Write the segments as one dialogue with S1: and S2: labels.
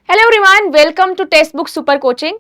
S1: Hello everyone, welcome to text book super coaching.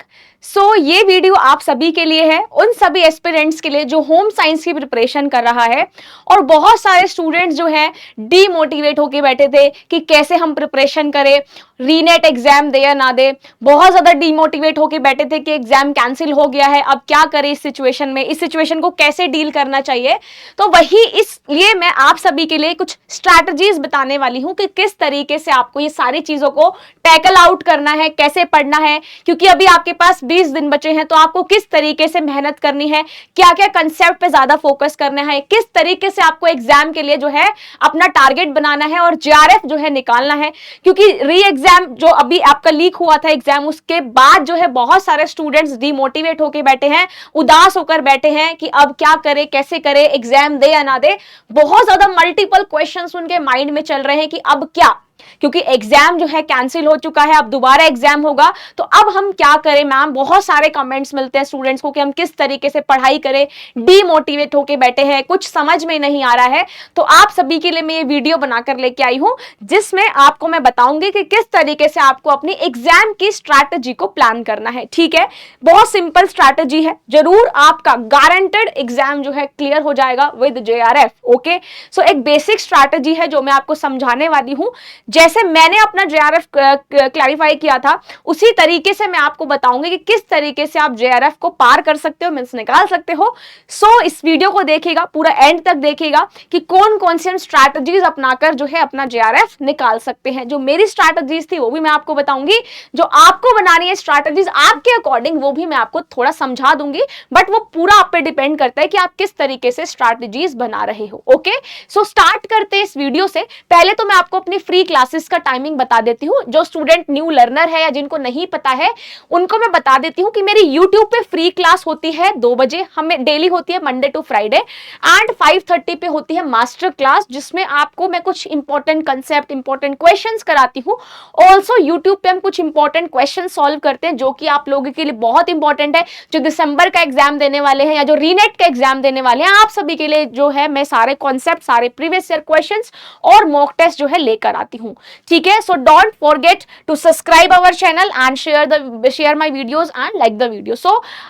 S1: ये video आप सभी के लिए है, उन सभी एस्पिरेंट्स के लिए जो होम साइंस की प्रिपरेशन कर रहा है। और बहुत सारे स्टूडेंट्स जो हैं डीमोटिवेट होके बैठे थे कि कैसे हम प्रिपरेशन करें, रीनेट एग्जाम दे या ना दे। बहुत ज्यादा डीमोटिवेट होके बैठे थे कि एग्जाम कैंसिल हो गया है, अब क्या करें इस सिचुएशन में, इस सिचुएशन को कैसे डील करना चाहिए। तो वही इसलिए मैं आप सभी के लिए कुछ स्ट्रैटेजीज बताने वाली हूं कि किस तरीके से आपको ये सारी चीजों को टैकल आउट करना है, कैसे पढ़ना है। क्योंकि अभी आपके पास 20 दिन बचे हैं, तो आपको किस तरीके से मेहनत करनी है, क्या क्या कंसेप्ट पे ज्यादा फोकस करना है, किस तरीके से आपको एग्जाम के लिए जो है अपना टारगेट बनाना है और जेआरएफ जो है निकालना है। क्योंकि री एग्जाम जो अभी आपका लीक हुआ था एग्जाम, उसके बाद जो है बहुत सारे स्टूडेंट्स डिमोटिवेट होकर बैठे हैं, उदास होकर बैठे हैं कि अब क्या करे, कैसे करे, एग्जाम दे या ना दे। बहुत ज्यादा मल्टीपल क्वेश्चंस उनके माइंड में चल रहे हैं कि अब क्या, क्योंकि एग्जाम जो है कैंसिल हो चुका है, अब दोबारा एग्जाम होगा, तो अब हम क्या करें मैम। बहुत सारे कमेंट्स मिलते हैं स्टूडेंट्स को कि हम किस तरीके से पढ़ाई करें, डीमोटिवेट होके बैठे हैं, कुछ समझ में नहीं आ रहा है। तो आप सभी के लिए मैं ये वीडियो बनाकर लेके आई हूं, जिसमें आपको मैं बताऊंगी कि किस तरीके से आपको अपनी एग्जाम की स्ट्रैटेजी को प्लान करना है। ठीक है, बहुत सिंपल स्ट्रैटेजी है, जरूर आपका गारंटेड एग्जाम जो है क्लियर हो जाएगा विद जेआरएफ। ओके, सो एक बेसिक स्ट्रैटेजी है जो मैं आपको समझाने वाली हूं। जैसे मैंने अपना जेआरएफ क्लैरिफाई किया था, उसी तरीके से मैं आपको बताऊंगी कि किस तरीके से आप जेआरएफ को पार कर सकते हो, मींस निकाल सकते हो। इस वीडियो को देखिएगा, पूरा एंड तक देखिएगा कि कौन कौन सी हम स्ट्रैटेजीज अपनाकर जो है अपना जेआरएफ निकाल सकते हैं। जो मेरी स्ट्रैटेजीज थी वो भी मैं आपको बताऊंगी, जो आपको बनानी है स्ट्रैटेजीज आपके अकॉर्डिंग वो भी मैं आपको थोड़ा समझा दूंगी, बट वो पूरा आप पे डिपेंड करता है कि आप किस तरीके से स्ट्रैटेजीज बना रहे हो। ओके, स्टार्ट करते हैं इस वीडियो से। पहले तो मैं आपको अपनी फ्री क्लासेस का टाइमिंग बता देती हूँ। जो स्टूडेंट न्यू लर्नर है या जिनको नहीं पता है उनको मैं बता देती हूँ कि मेरी YouTube पे फ्री क्लास होती है 2 बजे, हमें डेली होती है मंडे टू फ्राइडे, एंड 5:30 पे होती है मास्टर क्लास, जिसमें आपको मैं कुछ इंपॉर्टेंट कंसेप्ट, इंपॉर्टेंट क्वेश्चंस कराती हूँ। ऑल्सो YouTube पे हम कुछ इंपॉर्टेंट क्वेश्चन सॉल्व करते हैं जो कि आप लोगों के लिए बहुत इंपॉर्टेंट है, जो दिसंबर का एग्जाम देने वाले हैं या जो रीनेट का एग्जाम देने वाले हैं। आप सभी के लिए जो है मैं सारे कॉन्सेप्ट, सारे प्रीवियस ईयर क्वेश्चन और मॉक टेस्ट जो है लेकर आती हूँ। ठीक है, so don't forget to subscribe our channel and share my videos and like the video.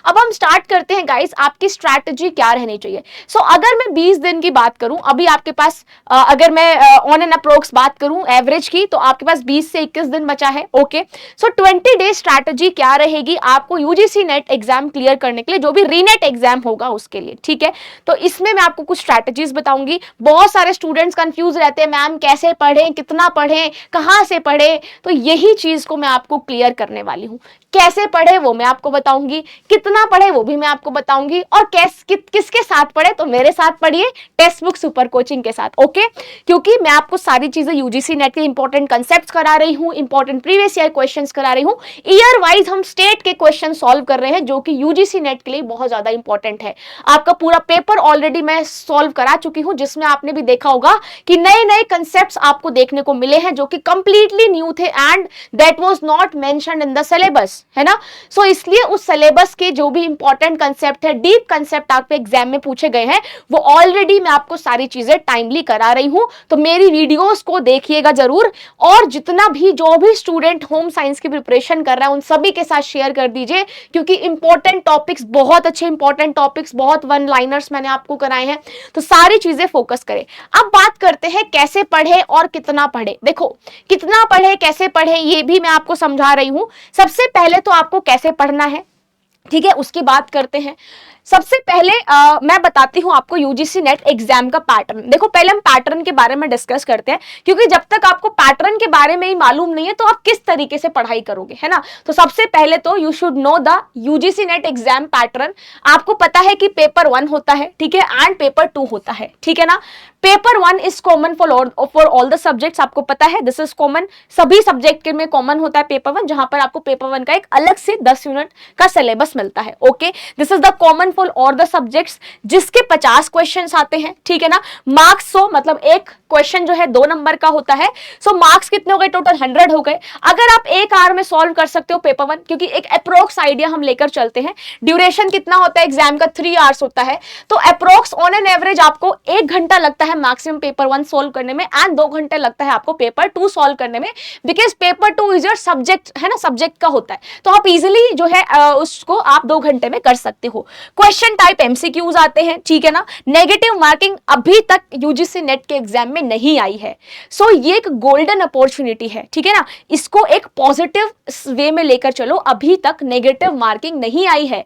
S1: अब हम स्टार्ट करते हैं गाइस, आपकी स्ट्रैटेजी क्या रहनी चाहिए। अगर मैं 20 दिन की बात करूं, अभी आपके पास अगर मैं ऑन एन अप्रोक्स बात करूं एवरेज की, तो आपके पास 20 से 21 दिन बचा है। ओके, 20 डे स्ट्रैटेजी क्या रहेगी आपको यूजीसी नेट एग्जाम क्लियर करने के लिए, जो भी रीनेट एग्जाम होगा उसके लिए। ठीक है, तो इसमें मैं आपको कुछ स्ट्रैटेजीज बताऊंगी। बहुत सारे स्टूडेंट्स कंफ्यूज रहते हैं, मैम कैसे पढ़ें, कितना पढ़ें, कहां से पढ़े। तो यही चीज को मैं आपको क्लियर करने वाली हूं। कैसे पढ़े वो मैं आपको बताऊंगी, कितना पढ़े वो भी मैं आपको बताऊंगी, और किसके साथ पढ़े, तो मेरे साथ पढ़िए टेक्स्ट बुक सुपर कोचिंग के साथ। ओके, क्योंकि मैं आपको सारी चीजें यूजीसी नेट के इंपॉर्टेंट कंसेप्ट्स करा रही हूं, इंपॉर्टेंट प्रीवियस ईयर क्वेश्चंस करा रही हूं। ईयर वाइज हम स्टेट के क्वेश्चन सॉल्व कर रहे हैं, जो कि यूजीसी नेट के लिए बहुत ज्यादा इंपॉर्टेंट है। आपका पूरा पेपर ऑलरेडी मैं सॉल्व करा चुकी हूं, जिसमें आपने भी देखा होगा कि नए नए कंसेप्ट्स आपको देखने को मिले हैं जो कि कंप्लीटली न्यू थे and that was not mentioned in the syllabus, है ना। इसलिए उस सिलेबस के जो भी इंपॉर्टेंट कंसेप्ट है, डीप कंसेप्ट आपके एग्जाम में पूछे गए हैं, वो ऑलरेडी मैं आपको सारी चीजें टाइमली करा रही हूं। तो मेरी वीडियोस को देखिएगा जरूर, और जितना भी जो भी स्टूडेंट होम साइंस की प्रिपरेशन कर रहा है उन सभी के साथ शेयर कर दीजिए, क्योंकि इंपॉर्टेंट टॉपिक्स, बहुत अच्छे इंपॉर्टेंट टॉपिक्स, बहुत वन लाइनर्स मैंने आपको कराए हैं। तो सारी चीजें फोकस करें। अब बात करते हैं कैसे पढ़े और कितना पढ़े। देखो, कितना पढ़े, कैसे पढ़े, ये भी मैं आपको समझा रही हूं। सबसे पहले तो आपको कैसे पढ़ना है, ठीक है, उसकी बात करते हैं। सबसे पहले मैं बताती हूं आपको यूजीसी नेट एग्जाम का पैटर्न। देखो, पहले हम पैटर्न के बारे में डिस्कस करते हैं, क्योंकि जब तक आपको पैटर्न के बारे में ही मालूम नहीं है तो आप किस तरीके से पढ़ाई करोगे, है ना। तो सबसे पहले तो you should know the UGC NET exam pattern. आपको पता है कि पेपर 1 होता है, ठीक है, एंड पेपर 2 होता है, ठीक है ना। Paper 1 is common for all the subjects, आपको पता है, दिस इज कॉमन, सभी सब्जेक्ट के में कॉमन होता है पेपर 1, जहां पर आपको पेपर 1 का एक अलग से 10 यूनिट का सिलेबस मिलता है। Okay, this is the common full और द सब्जेक्ट्स जिसके 50 क्वेश्चंस आते हैं, ठीक है ना। मार्क्स 100, मतलब एक क्वेश्चन जो है 2 नंबर का होता है। सो मार्क्स कितने हो गए, टोटल 100 हो गए। अगर आप 1 आवर में सॉल्व कर सकते हो पेपर 1, क्योंकि एक अप्रोक्स आइडिया हम लेकर चलते हैं, ड्यूरेशन कितना होता है एग्जाम का, 3 आवर्स होता है, तो अप्रोक्स ऑन एन एवरेज आपको 1 घंटा लगता है मैक्सिमम पेपर 1 सॉल्व करने में, एंड 2 घंटे लगता है आपको पेपर 2 सॉल्व करने में, because paper 2 is your subject, है ना, सब्जेक्ट का होता है, तो आप इजिली जो है उसको आप 2 घंटे में कर सकते हो। क्वेश्चन टाइप एमसीक्यूज आते हैं, ठीक है ना। नेगेटिव मार्किंग अभी तक यूजीसी नेट के एग्जाम में नहीं आई है, सो ये एक गोल्डन अपॉर्चुनिटी है, ठीक है ना। इसको एक पॉजिटिव वे में लेकर चलो, अभी तक नेगेटिव मार्किंग नहीं आई है।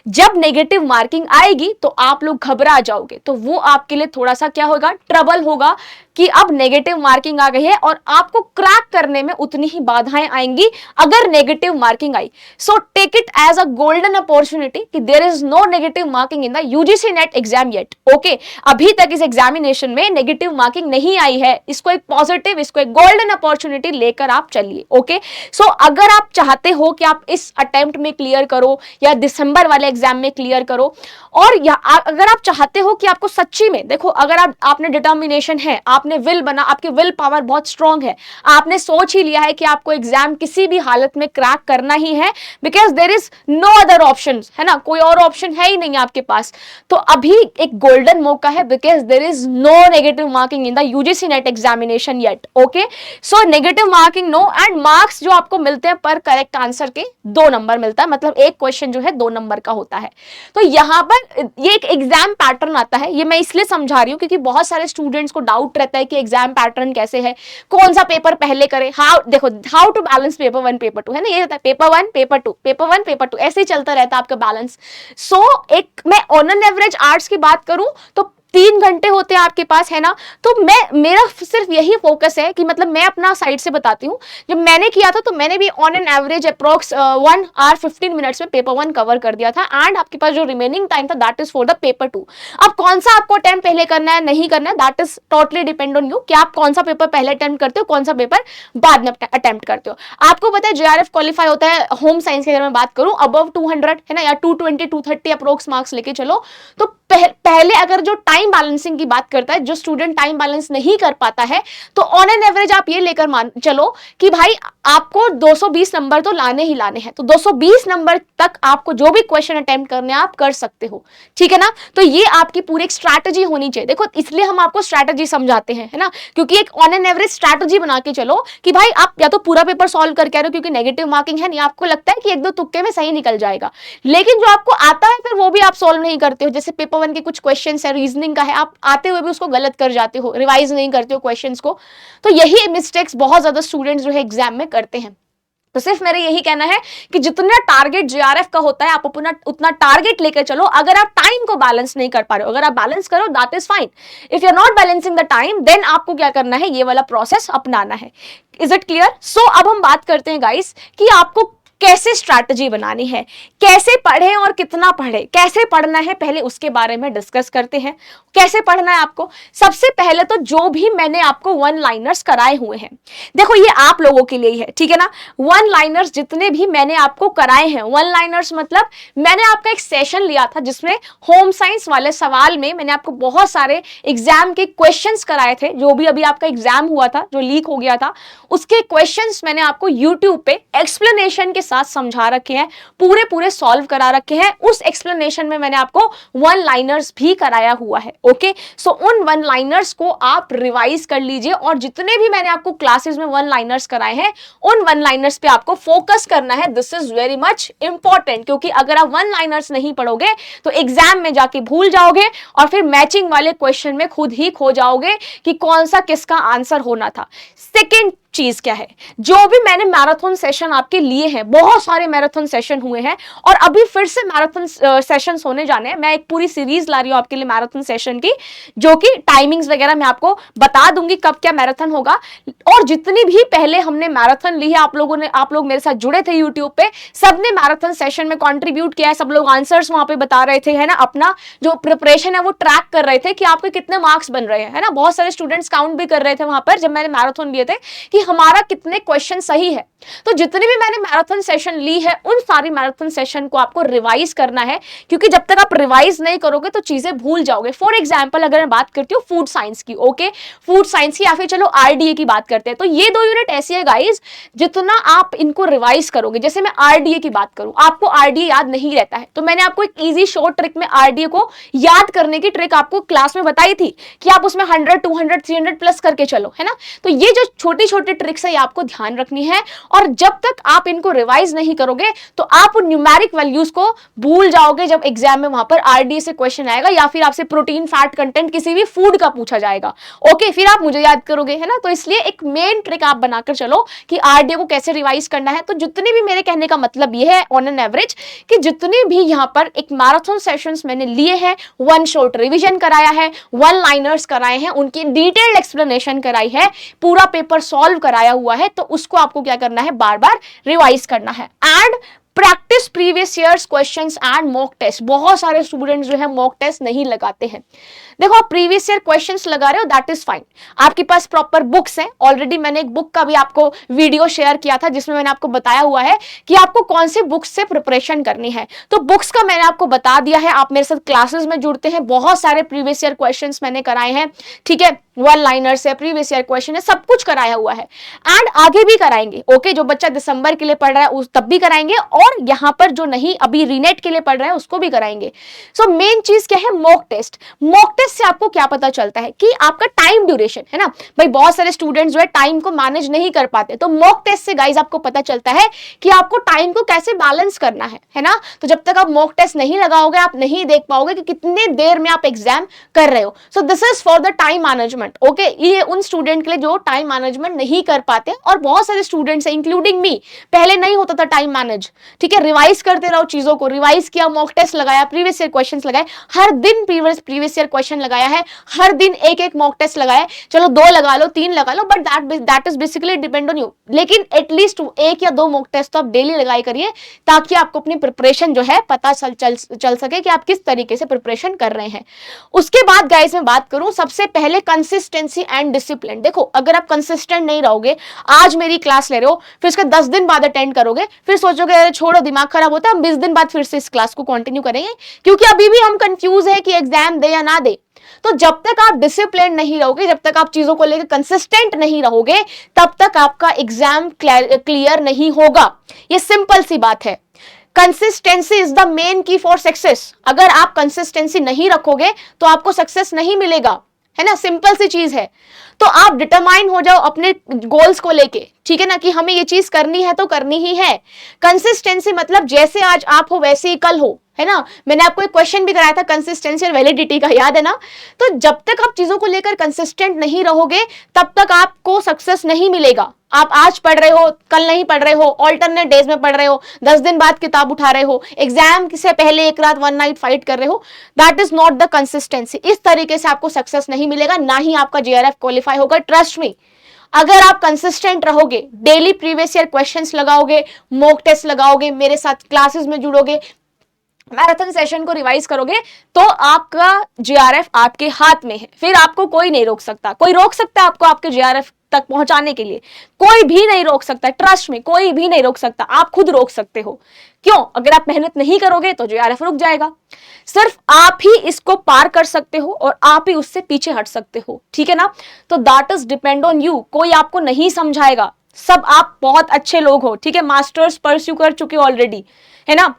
S1: जब नेगेटिव मार्किंग आएगी तो आप लोग घबरा जाओगे, तो वो आपके लिए थोड़ा सा क्या होगा, ट्रबल होगा कि अब नेगेटिव मार्किंग आ गई है और आपको क्रैक करने में उतनी ही बाधाएं आएंगी अगर नेगेटिव मार्किंग आई। So take it as a golden opportunity कि there is no negative marking in the UGC NET exam yet, okay. अभी तक इस एग्जामिनेशन में नेगेटिव मार्किंग नहीं आई है, इसको एक पॉजिटिव, इसको एक गोल्डन अपॉर्चुनिटी लेकर आप चलिए, ओके। सो अगर आप चाहते हो कि आप इस अटेम्प्ट में क्लियर करो या दिसंबर वाले एग्जाम में क्लियर करो, और अगर आप चाहते हो कि आपको सच्ची में, देखो, अगर आपने डिटर्मिनेशन है, आपने विल बना, आपकी विल पावर बहुत स्ट्रांग है, आपने सोच ही लिया है कि आपको एग्जाम किसी भी हालत में क्रैक करना ही है, because there is no other option, है ना, कोई और ऑप्शन है ही नहीं आपके पास, तो अभी एक गोल्डन मौका है, because there is no negative marking in the UGC NET examination yet, okay. So negative marking no, and marks जो आपको मिलते हैं पर करेक्ट आंसर के 2 नंबर मिलता है, मतलब एक क्वेश्चन जो है 2 नंबर का होता है। तो यहां पर ये एक एग्जाम पैटर्न आता है, ये मैं इसलिए समझा रही हूं क्योंकि बहुत सारे स्टूडेंट्स को डाउट रहता है कि एग्जाम पैटर्न कैसे है, कौन सा पेपर पहले करे, how to balance paper 1 paper 2, है ना, ये रहता है पेपर 1 पेपर 2 पेपर 1 पेपर 2, ऐसे ही चलता रहता है आपका बैलेंस। सो एक मैं ऑन एन एवरेज आर्ट्स की बात करूं तो 3 घंटे होते हैं आपके पास, है ना, तो मेरा सिर्फ यही फोकस है कि मतलब मैं अपना साइड से बताती हूँ, जब मैंने किया था तो मैंने भी on an average approx 1 hour 15 minutes में पेपर 1 कवर कर दिया था, एंड आपके पास जो रिमेनिंग टाइम था that is for the paper 2। अब कौन सा आपको अटेम्प्ट पहले करना है नहीं करना है, that is totally depend on you कि आप कौन सा पेपर पहले अटेम्प्ट करते हो, कौन सा पेपर बाद में अटेम्प्ट करते हो। आपको पता है जेआरएफ क्वालिफाई होता है होम साइंस की, अगर मैं बात करूं अबव 200, है ना, या 220 230 अप्रोक्स मार्क्स लेके चलो, तो पहले अगर जो टाइम बैलेंसिंग की बात करता है, जो स्टूडेंट टाइम बैलेंस नहीं कर पाता है, तो ऑन एन एवरेज आप ये लेकर मान चलो कि भाई आपको 220 नंबर तो लाने ही लाने हैं, तो 220 नंबर तक आपको जो भी क्वेश्चन अटेम्प्ट करने आप कर सकते हो, ठीक है ना। तो ये आपकी पूरी एक स्ट्रैटेजी होनी चाहिए। देखो, इसलिए हम आपको स्ट्रैटेजी समझाते हैं, है ना, क्योंकि एक ऑन एन एवरेज स्ट्रैटेजी बना के चलो कि भाई आप या तो पूरा पेपर सॉल्व करके आ रहे हो क्योंकि नेगेटिव मार्किंग है, नहीं आपको लगता है कि 1-2 तुक्के में सही निकल जाएगा, लेकिन जो आपको आता है फिर वो भी आप सॉल्व नहीं करते हो। जैसे पेपर 1 के कुछ क्वेश्चन है, रीजनिंग का है, आप आते हुए भी उसको गलत कर जाते हो, रिवाइज नहीं करते हो क्वेश्चंस को, तो यही मिस्टेक्स बहुत ज्यादा स्टूडेंट्स जो है एग्जाम में करते हैं। तो सिर्फ मेरा यही कहना है कि जितना टारगेट जेआरएफ का होता है आप अपना उतना टारगेट लेकर चलो। अगर आप टाइम को बैलेंस नहीं कर पा रहे हो, अगर आप बैलेंस करो that is fine, if you are not balancing the time then आपको क्या करना है, ये वाला प्रोसेस अपनाना है। Is it clear? सो अब हम बात करते हैं गाइस कि आपको कैसे स्ट्रैटेजी बनानी है, कैसे पढ़ें और कितना पढ़ें, कैसे पढ़ना है, पहले उसके बारे में डिस्कस करते हैं। कैसे पढ़ना है आपको, सबसे पहले तो जो भी मैंने आपको 1 लाइनर्स कराए हुए हैं, देखो ये आप लोगों के लिए ही है, ठीक है ना। 1 लाइनर्स जितने भी मैंने आपको कराए हैं, 1 लाइनर्स मतलब मैंने आपका एक सेशन लिया था जिसमें होम साइंस वाले सवाल में मैंने आपको बहुत सारे एग्जाम के क्वेश्चंस कराए थे। जो भी अभी आपका एग्जाम हुआ था, जो लीक हो गया था, उसके क्वेश्चंस मैंने आपको यूट्यूब पे एक्सप्लेनेशन के साथ समझा रखे हैं, पूरे सॉल्व करा रखे हैं। उस एक्सप्लेनेशन में मैंने आपको 1 लाइनर्स भी कराया हुआ है, ओके। सो उन 1 लाइनर्स को आप रिवाइज कर लीजिए, और जितने भी मैंने आपको क्लासेस में 1 लाइनर्स कराए हैं उन 1 लाइनर्स पे आपको फोकस करना है। This is very much important, क्योंकि अगर आप 1 लाइनर्स नहीं पढ़ोगे तो एग्जाम में जाके भूल जाओगे और फिर मैचिंग वाले क्वेश्चन में खुद ही खो जाओगे कि कौन सा किसका आंसर होना था। सेकेंड चीज क्या है, जो भी मैंने मैराथन सेशन आपके लिए हैं, बहुत सारे मैराथन सेशन हुए हैं और अभी फिर से मैराथन सेशंस होने जाने हैं। मैं एक पूरी सीरीज ला रही हूं आपके लिए मैराथन सेशन की, जो कि टाइमिंग्स वगैरह मैं आपको बता दूंगी कब क्या मैराथन होगा। और जितनी भी पहले हमने मैराथन ली है, आप लोग मेरे साथ जुड़े थे यूट्यूब पे, सबने मैराथन सेशन में कॉन्ट्रीब्यूट किया है, सब लोग आंसर्स वहां पे बता रहे थे, है ना, अपना जो प्रिपरेशन है वो ट्रैक कर रहे थे कि आपके कितने मार्क्स बन रहे हैं, है ना। बहुत सारे स्टूडेंट्स काउंट भी कर रहे थे वहां पर जब मैंने मैराथन लिए थे कि हमारा कितने क्वेश्चन सही है। तो जितने भी मैंने मैराथन सेशन ली है उन सारी मैराथन सेशन को आपको रिवाइज करना है, क्योंकि जब तक आप रिवाइज नहीं करोगे तो चीजें भूल जाओगे। फॉर एग्जांपल अगर मैं बात करती हूँ फूड साइंस की, ओके, फूड साइंस की, या फिर चलो आरडीए की बात करते हैं, तो ये 2 यूनिट ऐसी है गाइस, जितना आप इनको रिवाइज करोगे, जैसे मैं आरडीए की बात करूं, आपको आरडीए याद नहीं रहता है, तो मैंने आपको एक इजी शॉर्ट ट्रिक में आरडीए को याद करने की ट्रिक आपको क्लास में बताई थी कि आप उसमें 100, 200, 300 प्लस करके चलो, है ना। तो ये जो छोटी छोटी ट्रिक्स है ये आपको ध्यान रखनी है, और जब तक आप इनको रिवाइज नहीं करोगे तो आप उन न्यूमेरिक वैल्यूज को भूल जाओगे जब एग्जाम में वहां पर आरडीए से क्वेश्चन आएगा, या फिर आपसे प्रोटीन फैट कंटेंट किसी भी फूड का पूछा जाएगा, ओके, फिर आप मुझे याद करोगे, है ना। तो इसलिए एक मेन ट्रिक आप बनाकर चलो कि आरडीए को कैसे रिवाइज करना है। तो जितने भी, मेरे कहने का मतलब ये है ऑन एन एवरेज कि जितने भी यहां पर एक मैराथन सेशंस मैंने लिए हैं, 1 शॉर्ट रिवीजन कराया है, 1 लाइनर्स कराए हैं, उनकी डिटेल्ड एक्सप्लेनेशन कराई है, पूरा पेपर सॉल्व कराया हुआ है, तो उसको आपको क्या करना है, बार बार रिवाइज करना है। And practice previous years questions and mock test. बहुत सारे स्टूडेंट्स जो है मॉक टेस्ट नहीं लगाते हैं। देखो आप प्रीवियस ईयर क्वेश्चंस लगा रहे हो, दैट इज फाइन, आपके पास प्रॉपर बुक्स हैं, ऑलरेडी मैंने एक बुक का भी आपको वीडियो शेयर किया था जिसमें मैंने आपको बताया हुआ है कि आपको कौन से बुक्स से प्रिपरेशन करनी है। तो बुक्स का मैंने आपको बता दिया है, आप मेरे साथ क्लासेस में जुड़ते हैं, बहुत सारे प्रीवियस ईयर क्वेश्चंस मैंने कराए हैं, ठीक है, 1 लाइनर्स है, प्रीवियस ईयर क्वेश्चन है, सब कुछ कराया हुआ है, एंड आगे भी कराएंगे, ओके। जो बच्चा दिसंबर के लिए पढ़ रहा है उस तब भी कराएंगे, और यहां पर जो नहीं अभी रीनेट के लिए पढ़ रहा है उसको भी कराएंगे। सो मेन चीज क्या है, मॉक टेस्ट। मॉक टेस्ट से आपको क्या पता चलता है कि आपका टाइम ड्यूरेशन, है ना भाई, बहुत सारे स्टूडेंट्स जो है टाइम को मैनेज नहीं कर पाते, तो मॉक टेस्ट से गाइस आपको पता चलता है कि आपको टाइम को कैसे बैलेंस करना है ना। तो जब तक आप मॉक टेस्ट नहीं लगाओगे आप नहीं देख पाओगे कि कितने देर में आप एग्जाम कर रहे हो। So this is for the time management, okay. ये उन स्टूडेंट के लिए जो टाइम मैनेजमेंट नहीं कर पाते, और बहुत सारे स्टूडेंट्स हैं इंक्लूडिंग मी, पहले नहीं होता था टाइम मैनेज, ठीक है, रिवाइज करते रहो चीजों को, रिवाइज किया, मॉक टेस्ट लगाया, प्रीवियस ईयर क्वेश्चंस लगाए, हर दिन प्रीवियस ईयर क्वेश्चन लगाया है, हर दिन एक एक मॉक टेस्ट लगाया, चलो 2 लगा लो, 3 लगा लो, but that is basically depend on you, लेकिन एटलीस्ट 1 या 2 मॉक टेस्ट तो आप डेली लगाई करिए, ताकि आपको अपनी प्रिपरेशन जो है पता चल सके कि आप किस तरीके से प्रिपरेशन कर रहे हैं। उसके बाद गाइस मैं बात करूं, सबसे पहले कंसिस्टेंसी एंड डिसिप्लिन। देखो अगर आप कंसिस्टेंट नहीं रहोगे, आज मेरी क्लास ले रहे हो, फिर उसके 10 दिन बाद अटेंड करोगे, फिर सोचोगे अरे छोड़ो दिमाग खराब होता है, हम 20 दिन बाद फिर से इस क्लास को कंटिन्यू करेंगे, क्योंकि अभी भी हम कंफ्यूज है कि एग्जाम दे या ना दे। तो जब तक आप डिसिप्लिन नहीं रहोगे, जब तक आप चीजों को लेकर कंसिस्टेंट नहीं रहोगे, तब तक आपका एग्जाम क्लियर नहीं होगा। ये सिंपल सी बात है। कंसिस्टेंसी इज द मेन की फॉर सक्सेस। अगर आप कंसिस्टेंसी नहीं रखोगे तो आपको सक्सेस नहीं मिलेगा, है ना, सिंपल सी चीज है। तो आप डिटरमाइन हो जाओ अपने गोल्स को लेके, ठीक है ना, कि हमें ये चीज करनी है तो करनी ही है। कंसिस्टेंसी मतलब जैसे आज आप हो वैसे ही कल हो, है ना। मैंने आपको एक क्वेश्चन भी कराया था कंसिस्टेंसी और वैलिडिटी का, याद है ना। तो जब तक आप चीजों को लेकर कंसिस्टेंट नहीं रहोगे तब तक आपको सक्सेस नहीं मिलेगा। आप आज पढ़ रहे हो, कल नहीं पढ़ रहे हो, ऑल्टरनेट डेज में पढ़ रहे हो, 10 दिन बाद किताब उठा रहे हो, एग्जाम से पहले एक रात 1 नाइट फाइट कर रहे हो, that is not the consistency. इस तरीके से आपको सक्सेस नहीं मिलेगा, ना ही आपका जेआरएफ क्वालिफाई होगा। ट्रस्ट मी, अगर आप कंसिस्टेंट रहोगे, डेली प्रीवियस ईयर क्वेश्चंस लगाओगे, मॉक टेस्ट लगाओगे, मेरे साथ क्लासेस में जुड़ोगे, मैराथन सेशन को रिवाइज करोगे, तो आपका जेआरएफ आपके हाथ में है, फिर आपको कोई नहीं रोक सकता। कोई रोक सकता है आपको आपके जेआरएफ तक पहुंचाने के लिए? कोई भी नहीं रोक सकता, ट्रस्ट में, कोई भी नहीं रोक सकता, आप खुद रोक सकते हो। क्यों? अगर आप मेहनत नहीं करोगे तो जेआरएफ रुक जाएगा। सिर्फ आप ही इसको पार कर सकते हो और आप ही उससे पीछे हट सकते हो, ठीक है ना। तो that is depend on you, कोई आपको नहीं समझाएगा। सब आप बहुत अच्छे लोग हो, ठीक है, मास्टर्स परस्यू कर चुके हो ऑलरेडी, है ना,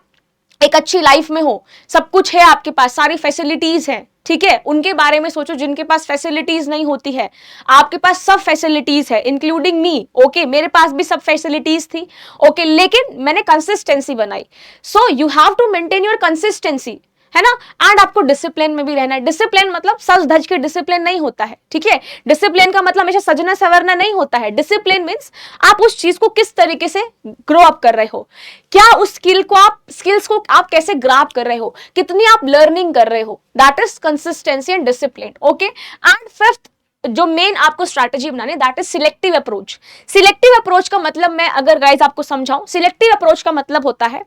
S1: एक अच्छी लाइफ में हो, सब कुछ है आपके पास, सारी फैसिलिटीज है, ठीक है। उनके बारे में सोचो जिनके पास फैसिलिटीज नहीं होती है, आपके पास सब फैसिलिटीज है, इंक्लूडिंग मी, ओके, मेरे पास भी सब फैसिलिटीज थी, ओके, लेकिन मैंने कंसिस्टेंसी बनाई। So you have to maintain your consistency, है ना। एंड आपको डिसिप्लिन में भी रहना है। डिसिप्लिन मतलब सज धज के डिसिप्लिन नहीं होता है, ठीक है। डिसिप्लिन का मतलब हमेशा सजना सवरना नहीं होता है। डिसिप्लिन मींस आप उस चीज को किस तरीके से ग्रो अप कर रहे हो, क्या उस स्किल्स को आप कैसे ग्राप कर रहे हो, कितनी आप लर्निंग कर रहे हो, that is consistency and discipline, okay. And fifth जो मेन आपको स्ट्रैटेजी बनानी, that is selective approach. Selective approach का मतलब मैं अगर गाइस आपको समझाऊं, सिलेक्टिव अप्रोच का मतलब होता है,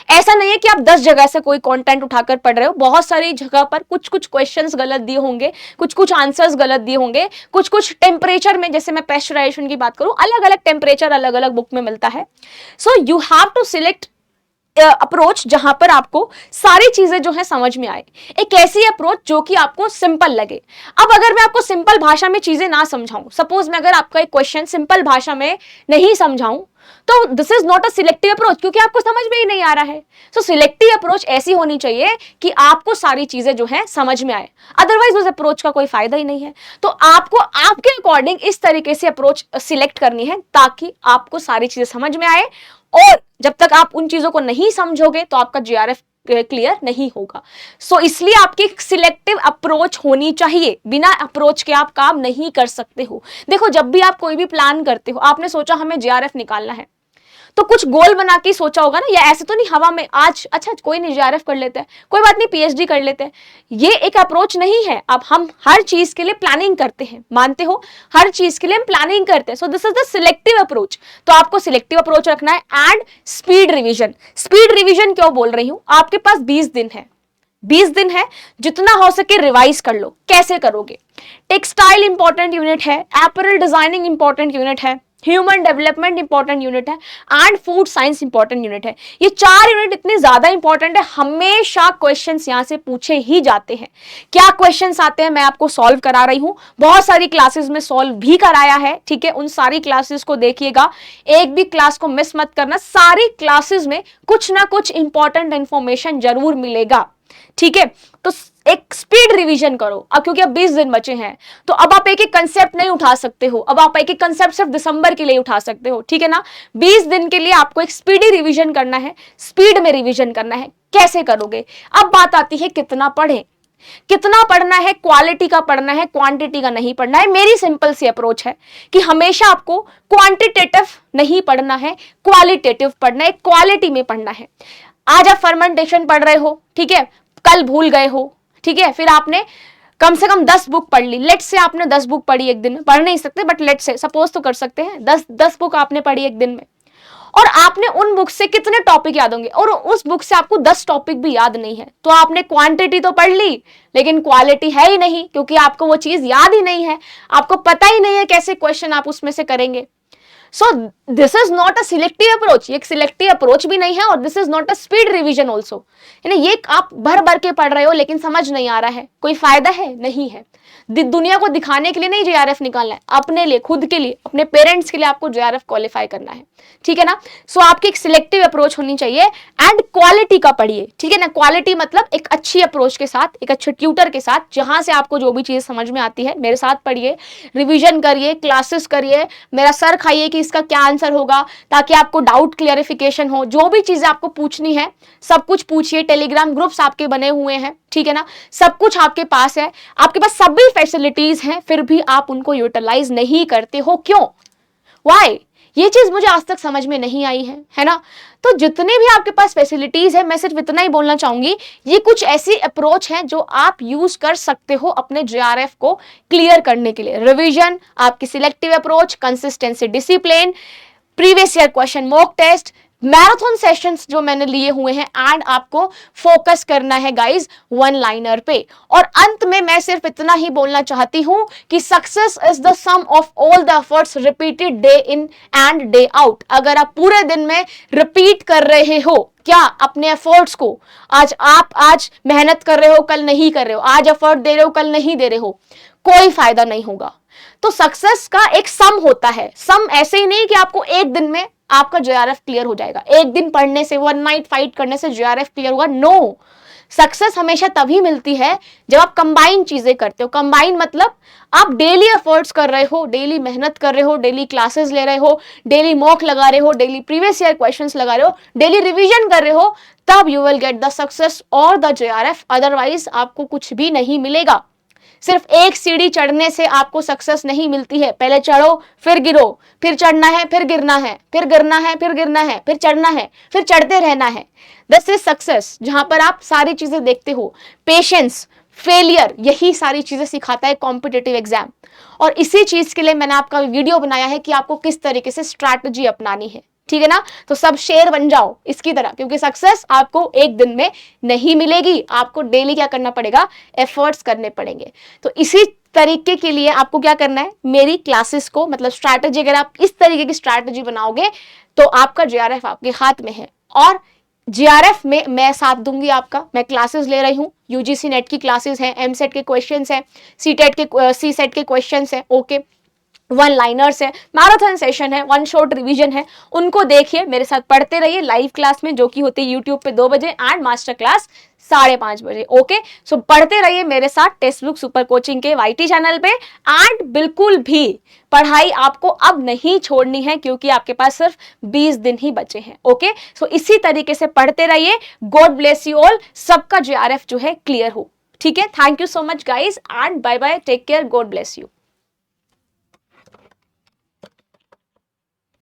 S1: ऐसा नहीं है कि आप 10 जगह से कोई कंटेंट उठाकर पढ़ रहे हो, बहुत सारी जगह पर कुछ कुछ क्वेश्चंस गलत दिए होंगे, कुछ कुछ आंसर्स गलत दिए होंगे, कुछ कुछ टेम्परेचर में, जैसे मैं पेस्चराइजेशन की बात करूं, अलग अलग टेम्परेचर अलग अलग बुक में मिलता है। So you have to select approach जहां पर आपको सारी चीजें जो है समझ में आए, एक ऐसी अप्रोच जो कि आपको सिंपल लगे। अब अगर मैं आपको सिंपल भाषा में चीजें ना समझाऊं, सपोज मैं अगर आपका एक क्वेश्चन सिंपल भाषा में नहीं समझाऊं, तो this is not a selective approach, क्योंकि आपको समझ में ही नहीं आ रहा है। सो सिलेक्टिव अप्रोच ऐसी होनी चाहिए कि आपको सारी चीजें जो है समझ में आए, अदरवाइज उस अप्रोच का कोई फायदा ही नहीं है। तो आपको आपके अकॉर्डिंग इस तरीके से अप्रोच सिलेक्ट करनी है ताकि आपको सारी चीजें समझ में आए, और जब तक आप उन चीजों को नहीं समझोगे तो आपका जीआरएफ क्लियर नहीं होगा। सो इसलिए आपकी सिलेक्टिव अप्रोच होनी चाहिए, बिना अप्रोच के आप काम नहीं कर सकते हो। देखो, जब भी आप कोई भी प्लान करते हो, आपने सोचा हमें जीआरएफ निकालना है, तो कुछ गोल बना के सोचा होगा ना, या ऐसे तो नहीं हवा में आज अच्छा कोई नहीं जीआरएफ कर लेते हैं, कोई बात नहीं पीएचडी कर लेते हैं, ये एक अप्रोच नहीं है। अब हम हर चीज के लिए प्लानिंग करते हैं, मानते हो, हर चीज के लिए हम प्लानिंग करते हैं। So this is the selective approach. तो आपको सिलेक्टिव अप्रोच रखना है। And speed revision. Speed revision क्यों बोल रही हूं, आपके पास 20 दिन है, 20 दिन है, जितना हो सके रिवाइज कर लो। कैसे करोगे, टेक्सटाइल इंपॉर्टेंट यूनिट है, एपरल डिजाइनिंग इंपॉर्टेंट यूनिट है, ह्यूमन डेवलपमेंट इंपॉर्टेंट यूनिट है, and food science important unit है। ये 4 यूनिट इतने ज्यादा इंपॉर्टेंट है, हमेशा क्वेश्चंस यहां से पूछे ही जाते हैं। क्या क्वेश्चंस आते हैं मैं आपको सॉल्व करा रही हूं, बहुत सारी क्लासेस में सॉल्व भी कराया है, ठीक है, उन सारी क्लासेस को देखिएगा, एक भी क्लास को मिस मत करना, सारी क्लासेस में कुछ ना कुछ इंपॉर्टेंट इंफॉर्मेशन जरूर मिलेगा, ठीक है। तो एक स्पीड रिवीजन करो, अब क्योंकि अब 20 दिन बचे हैं, तो अब आप एक एक कंसेप्ट नहीं उठा सकते हो, अब आप एक एक कंसेप्ट सिर्फ दिसंबर के लिए उठा सकते हो, ठीक है ना। 20 दिन के लिए आपको एक स्पीडी रिवीजन करना है, स्पीड में रिवीजन करना है। कैसे करोगे, अब बात आती है कितना पढ़ें, कितना पढ़ना है, क्वालिटी का पढ़ना है, क्वांटिटी का नहीं पढ़ना है। मेरी सिंपल सी अप्रोच है कि हमेशा आपको क्वांटिटेटिव नहीं पढ़ना है, क्वालिटेटिव पढ़ना है, क्वालिटी में पढ़ना है। आज आप फर्मेंटेशन पढ़ रहे हो, ठीक है, कल भूल गए हो, ठीक है, फिर आपने कम से कम 10 बुक पढ़ ली, लेट्स से आपने 10 बुक पढ़ी एक दिन में, पढ़ नहीं सकते बट लेट्स से सपोज तो कर सकते हैं, 10 बुक आपने पढ़ी एक दिन में, और आपने उन बुक से कितने टॉपिक याद होंगे, और उस बुक से आपको 10 टॉपिक भी याद नहीं है, तो आपने क्वांटिटी तो पढ़ ली लेकिन क्वालिटी है ही नहीं, क्योंकि आपको वो चीज याद ही नहीं है, आपको पता ही नहीं है कैसे क्वेश्चन आप उसमें से करेंगे। So this is not a selective approach, ये एक सिलेक्टिव अप्रोच भी नहीं है, और this is not a speed revision also. यानी ये आप भर भर के पढ़ रहे हो लेकिन समझ नहीं आ रहा है, कोई फायदा है नहीं है। दुनिया को दिखाने के लिए नहीं जेआरएफ निकालना है, अपने लिए, खुद के लिए, अपने पेरेंट्स के लिए आपको जेआरएफ क्वालिफाई करना है, ठीक है ना। सो आपकी एक सिलेक्टिव अप्रोच होनी चाहिए, एंड क्वालिटी का पढ़िए, ठीक है ना। क्वालिटी मतलब एक अच्छी अप्रोच के साथ, एक अच्छे ट्यूटर के साथ, जहां से आपको जो भी चीज समझ में आती है मेरे साथ पढ़िए, रिविजन करिए, क्लासेस करिए, मेरा सर खाइए कि इसका क्या आंसर होगा, ताकि आपको डाउट क्लियरिफिकेशन हो। जो भी चीजें आपको पूछनी है सब कुछ पूछिए, टेलीग्राम ग्रुप्स आपके बने हुए हैं, ठीक है ना, सब कुछ आपके पास है, आपके पास सभी फैसिलिटीज हैं, फिर भी आप उनको यूटिलाइज नहीं करते हो, क्यों, व्हाई? ये चीज मुझे आज तक समझ में नहीं आई है ना। तो जितने भी आपके पास फैसिलिटीज है, मैं सिर्फ इतना ही बोलना चाहूंगी, ये कुछ ऐसी अप्रोच है जो आप यूज कर सकते हो अपने जेआरएफ को क्लियर करने के लिए। रिवीजन, आपकी selective approach, consistency, discipline, previous year question mock test, marathon sessions जो मैंने लिए हुए हैं, एंड आपको फोकस करना है गाइस वन लाइनर पे। और अंत में मैं सिर्फ इतना ही बोलना चाहती हूं कि success is the sum of all the efforts repeated day in and day out. अगर आप पूरे दिन में रिपीट कर रहे हो क्या अपने एफर्ट्स को, आज मेहनत कर रहे हो, कल नहीं कर रहे हो, आज एफर्ट दे रहे हो, कल नहीं दे रहे हो, कोई फायदा नहीं होगा। तो सक्सेस का एक सम होता है, सम ऐसे ही नहीं कि आपको एक दिन में आपका जेआरएफ क्लियर हो जाएगा, एक दिन पढ़ने से, वन नाइट फाइट करने से जेआरएफ क्लियर होगा, नो। सक्सेस हमेशा तभी मिलती है जब आप कंबाइन चीजें करते हो। कंबाइन मतलब आप डेली एफर्ट्स कर रहे हो, डेली मेहनत कर रहे हो, डेली क्लासेस ले रहे हो, डेली मॉक लगा रहे हो, डेली प्रीवियस ईयर क्वेश्चंस लगा रहे हो, डेली रिवीजन कर रहे हो, तब you will get the success और द जेआरएफ, अदरवाइज आपको कुछ भी नहीं मिलेगा। सिर्फ एक सीढ़ी चढ़ने से आपको सक्सेस नहीं मिलती है, पहले चढ़ो फिर गिरो, फिर चढ़ना है फिर गिरना है, फिर गिरना है फिर गिरना है, फिर चढ़ना है, फिर चढ़ते रहना है। दिस इज सक्सेस, जहां पर आप सारी चीजें देखते हो, पेशेंस, फेलियर, यही सारी चीजें सिखाता है कॉम्पिटिटिव एग्जाम। और इसी चीज के लिए मैंने आपका वीडियो बनाया है कि आपको किस तरीके से स्ट्रैटेजी अपनानी है, ठीक है ना। तो सब शेर बन जाओ इसकी तरह, क्योंकि सक्सेस आपको एक दिन में नहीं मिलेगी, आपको डेली क्या करना पड़ेगा, एफर्ट्स करने पड़ेंगे। तो इसी तरीके के लिए आपको क्या करना है, मेरी क्लासेस को, मतलब स्ट्रैटेजी, अगर आप इस तरीके की स्ट्रैटेजी बनाओगे तो आपका जेआरएफ आपके हाथ में है। और जेआरएफ में मैं साथ दूंगी आपका, मैं क्लासेस ले रही हूँ, यूजीसी नेट की क्लासेस हैं, एमसेट के क्वेश्चंस हैं, सी सेट के क्वेश्चंस हैं, ओके, वन लाइनर्स है, मैराथन सेशन है, वन शॉट रिवीजन है, उनको देखिए, मेरे साथ पढ़ते रहिए लाइव क्लास में, जो कि होती है यूट्यूब पे 2 बजे एंड मास्टर क्लास 5:30 बजे, ओके। सो पढ़ते रहिए मेरे साथ टेक्स्ट बुक सुपर कोचिंग के वाईटी चैनल पे। एंड बिल्कुल भी पढ़ाई आपको अब नहीं छोड़नी है, क्योंकि आपके पास सिर्फ 20 दिन ही बचे हैं, ओके। सो इसी तरीके से पढ़ते रहिए। गॉड ब्लेस यू ऑल, सबका जेआरएफ जो है क्लियर हो, ठीक है। Thank you so much guys and bye bye, take care, God bless you.